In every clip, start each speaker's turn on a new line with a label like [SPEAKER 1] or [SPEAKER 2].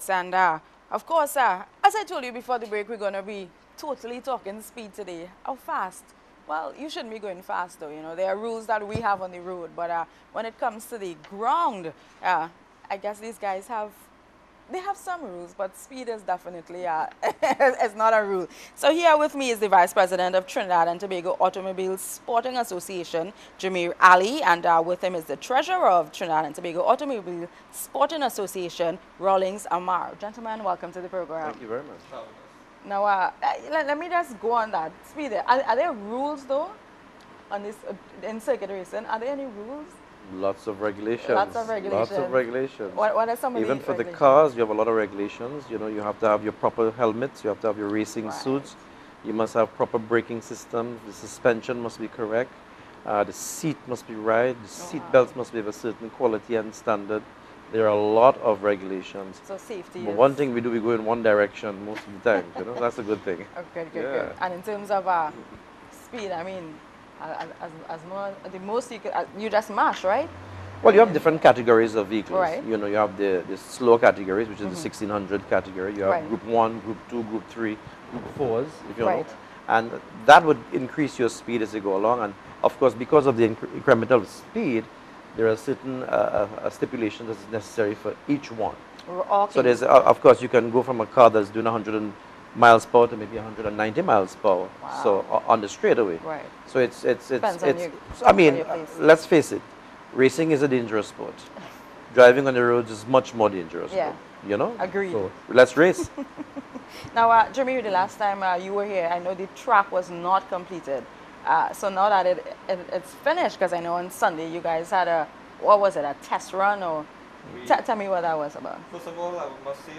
[SPEAKER 1] sports. And of course, as I told you before the break, we're going to be totally talking speed today. How fast? Well, you shouldn't be going fast though. You know, there are rules that we have on the road. But when it comes to the ground, I guess these guys they have some rules, but speed is definitely it's not a rule. So here with me is the Vice President of Trinidad and Tobago Automobile Sporting Association, Jameer Ali, and with him is the Treasurer of Trinidad and Tobago Automobile Sporting Association, Rawlings Amar. Gentlemen, welcome to the program.
[SPEAKER 2] Thank you very much.
[SPEAKER 1] Now, let me just go on that. Speed. Are there rules though on this in circuit racing? Are there any rules?
[SPEAKER 2] Lots of regulations.
[SPEAKER 1] Lots of regulations.
[SPEAKER 2] Lots of regulations.
[SPEAKER 1] What are some of
[SPEAKER 2] Even
[SPEAKER 1] the
[SPEAKER 2] for the
[SPEAKER 1] regulations?
[SPEAKER 2] cars, you have a lot of regulations. You know, you have to have your proper helmets. You have to have your racing
[SPEAKER 1] Right.
[SPEAKER 2] suits. You must have proper braking systems. The suspension must be correct. The seat must be right. The seat belts must be of a certain quality and standard. There are a lot of regulations.
[SPEAKER 1] So safety
[SPEAKER 2] But
[SPEAKER 1] is...
[SPEAKER 2] one thing we do, we go in one direction most of the time. You know, that's a good thing.
[SPEAKER 1] Oh, good.
[SPEAKER 2] Yeah.
[SPEAKER 1] And in terms of speed, I mean, as more, the most you could, you just mash, right?
[SPEAKER 2] Well, you have different categories of vehicles.
[SPEAKER 1] Right.
[SPEAKER 2] You know, you have the slow categories, which is the 1600 category. You have
[SPEAKER 1] Right.
[SPEAKER 2] Group 1, Group 2, Group 3, Group 4s, if you
[SPEAKER 1] Right.
[SPEAKER 2] know. And that would increase your speed as you go along. And of course, because of the incremental speed, there are certain stipulations that is necessary for each one.
[SPEAKER 1] Okay.
[SPEAKER 2] So there's, of course, you can go from a car that's doing 100 miles per hour to maybe 190 miles per hour.
[SPEAKER 1] Wow.
[SPEAKER 2] So on the straightaway.
[SPEAKER 1] Right.
[SPEAKER 2] So it's
[SPEAKER 1] Depends on your-
[SPEAKER 2] I mean,
[SPEAKER 1] on your pace.
[SPEAKER 2] let's face it, racing is a dangerous sport. Driving on the roads is much more dangerous.
[SPEAKER 1] Yeah.
[SPEAKER 2] You know?
[SPEAKER 1] Agreed.
[SPEAKER 2] So let's race.
[SPEAKER 1] Now, Jameer, the last time you were here, I know the track was not completed. So now that it's finished, because I know on Sunday you guys had what was it, a test run? Or tell me what that was about.
[SPEAKER 3] First of all, I must say,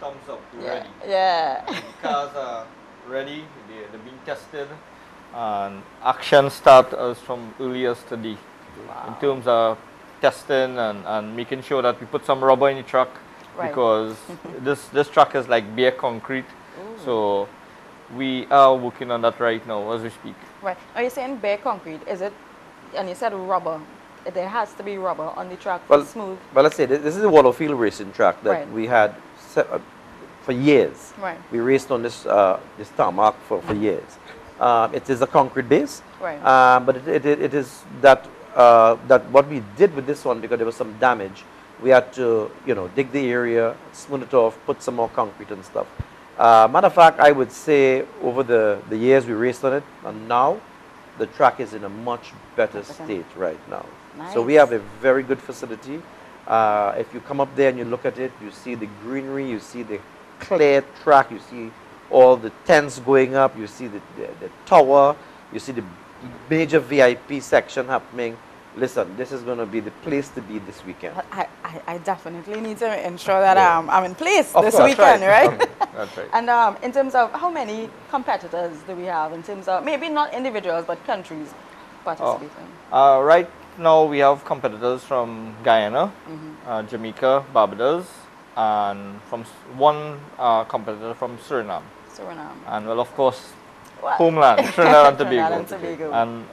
[SPEAKER 3] thumbs up, we're
[SPEAKER 1] Yeah.
[SPEAKER 3] ready.
[SPEAKER 1] Yeah.
[SPEAKER 3] And the cars are ready, they're being tested, and action start as from early yesterday. In terms of testing and making sure that we put some rubber in the truck,
[SPEAKER 1] Right.
[SPEAKER 3] because this truck is like bare concrete. So we are working on that right now as we speak.
[SPEAKER 1] Right. Are you saying bare concrete? Is it? And you said rubber. There has to be rubber on the track for
[SPEAKER 2] Well,
[SPEAKER 1] smooth.
[SPEAKER 2] But let's say this is a Wallerfield racing track that
[SPEAKER 1] Right.
[SPEAKER 2] we had for years.
[SPEAKER 1] Right.
[SPEAKER 2] We raced on this tarmac for years. It is a concrete base.
[SPEAKER 1] Right.
[SPEAKER 2] But it is that what we did with this one, because there was some damage, we had to, you know, dig the area, smooth it off, put some more concrete and stuff. Matter of fact, I would say over the years we raced on it, and now the track is in a much better state right now. So we
[SPEAKER 1] Nice.
[SPEAKER 2] have a very good facility. If you come up there and you look at it, you see the greenery, you see the clear track, you see all the tents going up, you see the tower, you see the major VIP section happening. Listen, this is going to be the place to be this weekend.
[SPEAKER 1] I definitely need to ensure that
[SPEAKER 2] Yeah.
[SPEAKER 1] I'm in place
[SPEAKER 2] Of
[SPEAKER 1] this
[SPEAKER 2] course,
[SPEAKER 1] weekend, right?
[SPEAKER 3] That's right.
[SPEAKER 1] And in terms of how many competitors do we have in terms of maybe not individuals but countries participating?
[SPEAKER 3] Right now we have competitors from Guyana, Jamaica, Barbados, and one competitor from Suriname.
[SPEAKER 1] Suriname.
[SPEAKER 3] And well, of course,
[SPEAKER 1] What?
[SPEAKER 3] homeland, Trinidad and
[SPEAKER 1] Trinidad
[SPEAKER 3] Tobago.
[SPEAKER 1] and Tobago.
[SPEAKER 3] And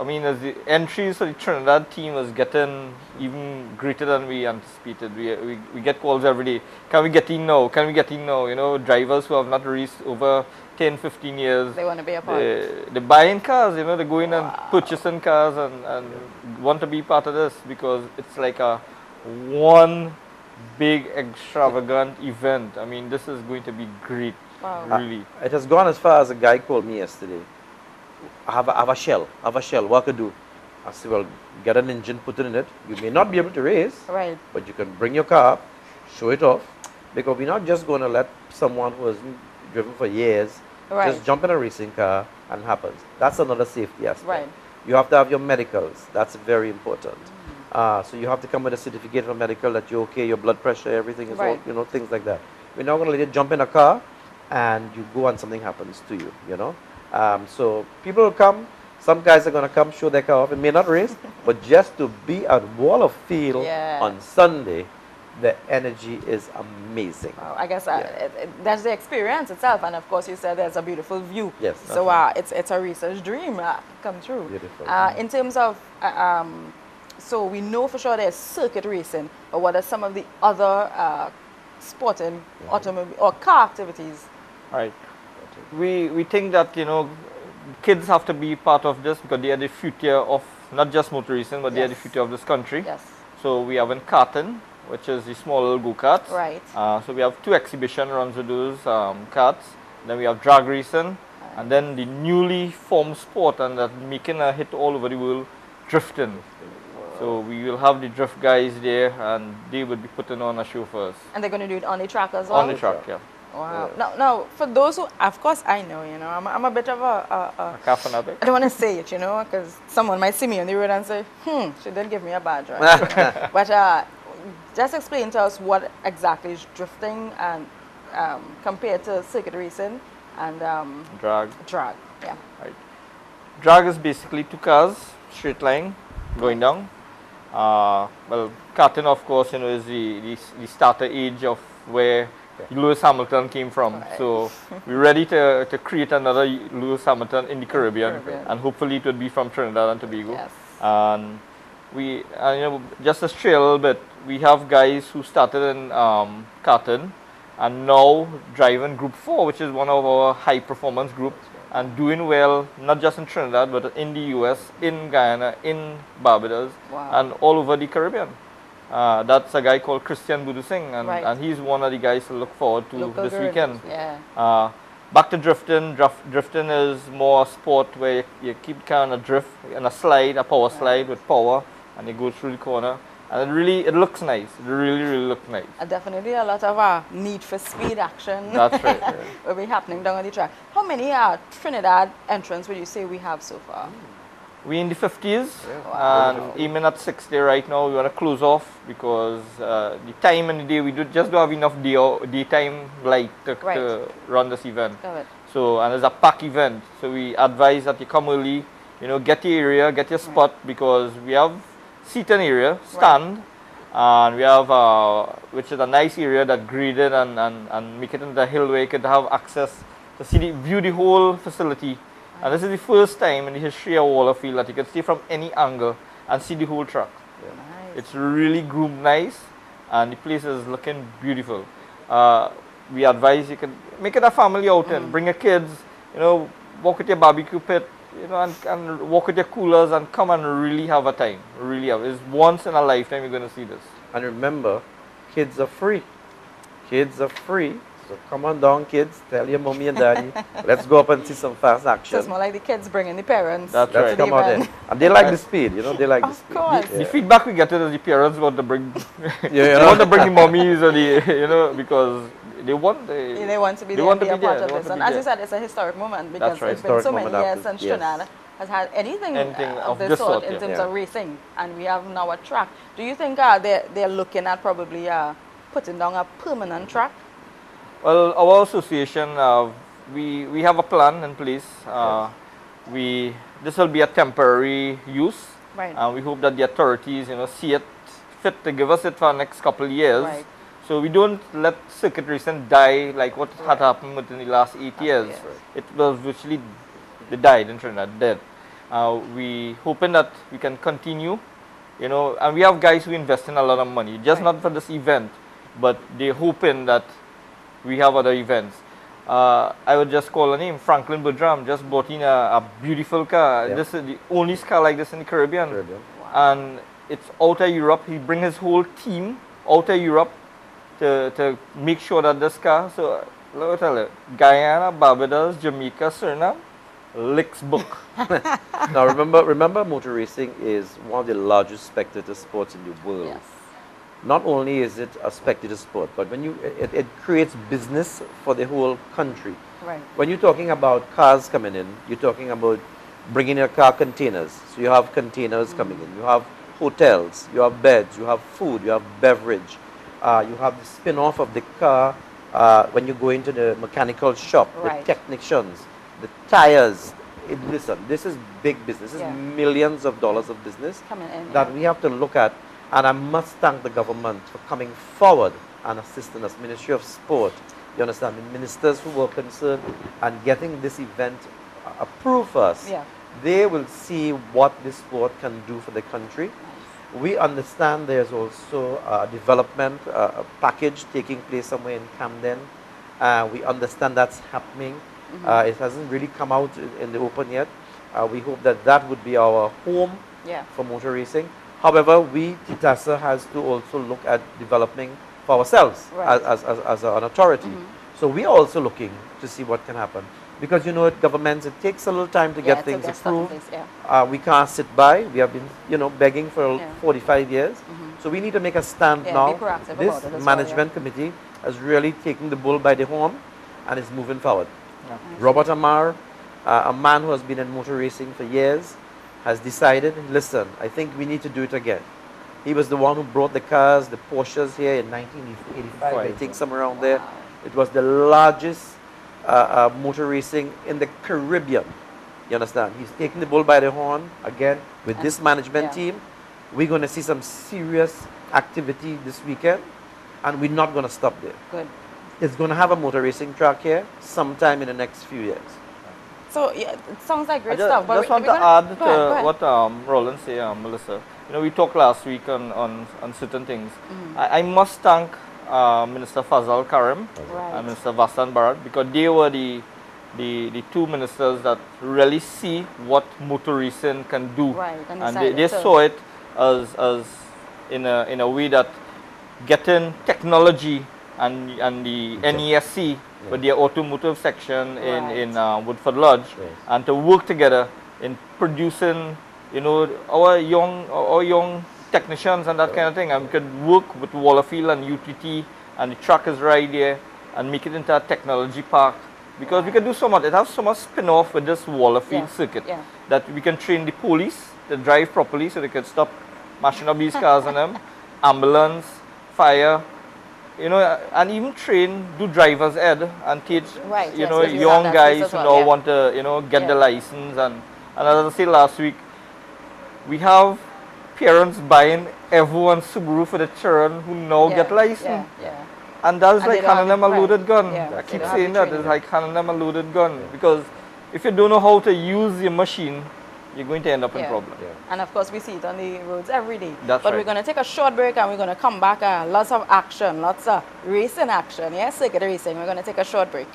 [SPEAKER 3] I mean, as the entries for the Trinidad team was getting even greater than we anticipated. We get calls every day. Can we get in now? Can we get in now? You know, drivers who have not raced over 10, 15 years.
[SPEAKER 1] They want to be a part.
[SPEAKER 3] They're buying cars, you know, they're going and purchasing cars and want to be part of this, because it's like a one big extravagant event. I mean, this is going to be great.
[SPEAKER 1] Wow.
[SPEAKER 3] Really.
[SPEAKER 2] It has gone as far as a guy called me yesterday. I have a shell. What could do? I said, well, get an engine, put it in it. You may not be able to race,
[SPEAKER 1] Right.
[SPEAKER 2] but you can bring your car up, show it off, because we're not just going to let someone who has driven for years
[SPEAKER 1] Right.
[SPEAKER 2] just jump in a racing car and happens. That's another safety aspect.
[SPEAKER 1] Right.
[SPEAKER 2] You have to have your medicals. That's very important. So you have to come with a certificate for medical that you're okay, your blood pressure, everything is all,
[SPEAKER 1] Right.
[SPEAKER 2] you know, things like that. We're not going to let you jump in a car and you go and something happens to you, you know. So people will come. Some guys are going to come, show their car off. It may not race, but just to be at Wallerfield
[SPEAKER 1] Yeah.
[SPEAKER 2] on Sunday, the energy is amazing.
[SPEAKER 1] Wow, I guess
[SPEAKER 2] Yeah.
[SPEAKER 1] that's the experience itself, and of course you said there's a beautiful view.
[SPEAKER 2] Yes.
[SPEAKER 1] So it's a research dream come true.
[SPEAKER 2] Beautiful.
[SPEAKER 1] In terms of so we know for sure there's circuit racing, but what are some of the other sporting automobile or car activities.
[SPEAKER 3] Right. We think that, you know, kids have to be part of this because they are the future of not just motor racing, but they are the
[SPEAKER 1] Yes.
[SPEAKER 3] future of this country.
[SPEAKER 1] Yes.
[SPEAKER 3] So we have in karting, which is the small little go-karts.
[SPEAKER 1] Right.
[SPEAKER 3] So we have 2 exhibition runs with those karts. Then we have drag racing, and then the newly formed sport and that making a hit all over the world, drifting. So we will have the drift guys there, and they will be putting on a show for us.
[SPEAKER 1] And they're going to do it on the track as well?
[SPEAKER 3] On the track, yeah.
[SPEAKER 1] Wow. Now, for those who, of course, I know, you know, I'm a bit of
[SPEAKER 3] A car fanatic.
[SPEAKER 1] I don't want to say it, you know, because someone might see me on the road and say, she did give me a badge, right? You know? But just explain to us what exactly is drifting and compared to circuit racing and
[SPEAKER 3] Drag.
[SPEAKER 1] drag. Yeah.
[SPEAKER 3] Right. Drag is basically 2 cars, straight line, going down. Well, karting, of course, you know, is the starter age of where Lewis Hamilton came from.
[SPEAKER 1] Right.
[SPEAKER 3] So we're ready to create another Lewis Hamilton in the Caribbean,
[SPEAKER 1] Caribbean.
[SPEAKER 3] and hopefully it would be from Trinidad and Tobago.
[SPEAKER 1] Yes.
[SPEAKER 3] And we, you know, just to stray a little bit, we have guys who started in karting and now driving Group 4, which is one of our high performance groups, and doing well, not just in Trinidad, but in the US, in Guyana, in Barbados,
[SPEAKER 1] Wow.
[SPEAKER 3] and all over the Caribbean. That's a guy called Christian Budu Singh, and,
[SPEAKER 1] Right.
[SPEAKER 3] and he's one of the guys to look forward to
[SPEAKER 1] Local
[SPEAKER 3] this
[SPEAKER 1] girls,
[SPEAKER 3] weekend.
[SPEAKER 1] Yeah.
[SPEAKER 3] Back to drifting. Drifting is more a sport where you keep kind of drift in a slide, a power slide with power, and you go through the corner. And it looks nice. It really looks nice.
[SPEAKER 1] Definitely a lot of need for speed action
[SPEAKER 3] That's right. Yeah.
[SPEAKER 1] will be happening down on the track. How many Trinidad entrants would you say we have so far?
[SPEAKER 3] We in the 50s,
[SPEAKER 1] Wow.
[SPEAKER 3] and aiming at 60 right now. We want to close off because the time in the day, we just don't have enough daytime light to run this event.
[SPEAKER 1] Got it.
[SPEAKER 3] So, and it's a pack event. So we advise that you come early, you know, get your area, get your spot, because we have seating area, stand, and we have, which is a nice area that graded and make it into the hill where you could have access to see view the whole facility. And this is the first time in the history of Wallerfield that you can see from any angle and see the whole track.
[SPEAKER 1] Nice.
[SPEAKER 3] It's really groomed nice, and the place is looking beautiful. We advise you can make it a family outing. Bring your kids, you know, walk with your barbecue pit, you know, and walk with your coolers and come and really have a time. Really have. It's once in a lifetime you're going to see this.
[SPEAKER 2] And remember, kids are free. Kids are free. So come on down, kids. Tell your mommy and daddy. Let's go up and see some fast action.
[SPEAKER 1] So it's more like the kids bringing the parents.
[SPEAKER 3] That's
[SPEAKER 2] Let's
[SPEAKER 3] right.
[SPEAKER 2] come out there. And they like the speed, you know, they like the
[SPEAKER 1] Of
[SPEAKER 2] speed.
[SPEAKER 1] course.
[SPEAKER 3] The feedback we get is the parents want to bring,
[SPEAKER 2] Yeah.
[SPEAKER 3] they want to bring the mummies or the, you know, because they want
[SPEAKER 1] They want to be
[SPEAKER 3] they
[SPEAKER 1] there
[SPEAKER 3] want
[SPEAKER 1] and
[SPEAKER 3] to
[SPEAKER 1] be a
[SPEAKER 3] be
[SPEAKER 1] part
[SPEAKER 3] there.
[SPEAKER 1] of
[SPEAKER 3] They want
[SPEAKER 1] this.
[SPEAKER 3] to
[SPEAKER 1] And
[SPEAKER 3] be
[SPEAKER 1] as you
[SPEAKER 3] there.
[SPEAKER 1] said, it's a historic moment because
[SPEAKER 3] That's right.
[SPEAKER 1] it's been so
[SPEAKER 2] Historic
[SPEAKER 1] many
[SPEAKER 2] moment
[SPEAKER 1] years
[SPEAKER 2] after-
[SPEAKER 1] since
[SPEAKER 2] yes.
[SPEAKER 1] Trinidad has had anything
[SPEAKER 3] of
[SPEAKER 1] of this
[SPEAKER 3] this
[SPEAKER 1] sort
[SPEAKER 3] sort,
[SPEAKER 1] in
[SPEAKER 3] yeah.
[SPEAKER 1] terms
[SPEAKER 2] Yeah.
[SPEAKER 1] of racing. And we have now a track. Do you think they're looking at probably putting down a permanent track?
[SPEAKER 3] Well, our association, we have a plan in place. This will be a temporary use.
[SPEAKER 1] Right.
[SPEAKER 3] And we hope that the authorities, you know, see it fit to give us it for the next couple of years.
[SPEAKER 1] Right.
[SPEAKER 3] So we don't let circuit racing die like what had happened within the last 8 years.
[SPEAKER 1] Yes.
[SPEAKER 3] It was virtually, they died in Trinidad, dead. We hoping that we can continue, you know, and we have guys who invest in a lot of money, just not for this event, but they're hoping that we have other events. I would just call a name, Franklin Budram just bought in a beautiful car.
[SPEAKER 2] Yeah.
[SPEAKER 3] This is the only car like this in the Caribbean.
[SPEAKER 2] Caribbean.
[SPEAKER 3] And it's out of Europe. He bring his whole team out of Europe to make sure that this car, so let me tell you, Guyana, Barbados, Jamaica, Suriname, licks book.
[SPEAKER 2] Now remember motor racing is one of the largest spectator sports in the world.
[SPEAKER 1] Yes.
[SPEAKER 2] Not only is it a spectator sport, but when it creates business for the whole country.
[SPEAKER 1] Right.
[SPEAKER 2] When you're talking about cars coming in, you're talking about bringing your car containers. So you have containers coming in. You have hotels, you have beds, you have food, you have beverage. You have the spin-off of the car when you go into the mechanical shop,
[SPEAKER 1] Right.
[SPEAKER 2] the technicians, the tires. Listen, this is big business. This
[SPEAKER 1] Yeah.
[SPEAKER 2] is millions of dollars of business
[SPEAKER 1] Coming in.
[SPEAKER 2] that we have to look at. And I must thank the government for coming forward and assisting us, Ministry of Sport, you understand, the ministers who were concerned and getting this event approved for us.
[SPEAKER 1] Yeah.
[SPEAKER 2] They will see what this sport can do for the country. We understand there's also a development package taking place somewhere in Camden. We understand that's happening. It hasn't really come out in the open yet. We hope that that would be our home for motor racing. However, we, TITASA, has to also look at developing for ourselves as an authority. So we are also looking to see what can happen. Because you know, at governments, it takes a little time to get things approved. We can't sit by. We have been, you know, begging for 45 years. So we need to make a stand now. This management committee has really taken the bull by the horn and is moving forward. Robert Amar, a man who has been in motor racing for years, has decided, listen, I think we need to do it again. He was the one who brought the cars, the Porsches here in 1985, I think somewhere around there. It was the largest motor racing in the Caribbean. You understand? He's taking the bull by the horn again with this management team. We're going to see some serious activity this weekend, and we're not going to stop there.
[SPEAKER 1] Good.
[SPEAKER 2] It's going to have a motor racing track here sometime in the next few years.
[SPEAKER 1] So yeah, it sounds like great stuff.
[SPEAKER 3] I just want to add to what Roland said, Melissa. You know, we talked last week on certain things. I must thank Minister Fazal Karim and Minister Vassan Barat, because they were the two ministers that really see what motor racing can do. And they saw it as in a way that getting technology and the NESC with their automotive section in Woodford Lodge, and to work together in producing, you know, our young technicians and that kind of thing, and we could work with Wallerfield and UTT, and the track is right there, and make it into a technology park, because we can do so much. It has so much spin-off with this Wallerfield circuit that we can train the police to drive properly, so they can stop mashing up these cars on them, ambulance, fire, you know, and even do driver's ed and teach, you know, young guys who now want to, you know, get the license. And as I said last week, we have parents buying everyone's Subaru for the children who now get license. And that's like handing them a loaded gun. I keep saying that. It's like handing them a loaded gun. Because if you don't know how to use your machine, you're going to end up in problem.
[SPEAKER 1] And of course, we see it on the roads every day.
[SPEAKER 3] But
[SPEAKER 1] we're going to take a short break, and we're going to come back. Lots of action, lots of racing action. Circuit racing. We're going to take a short break.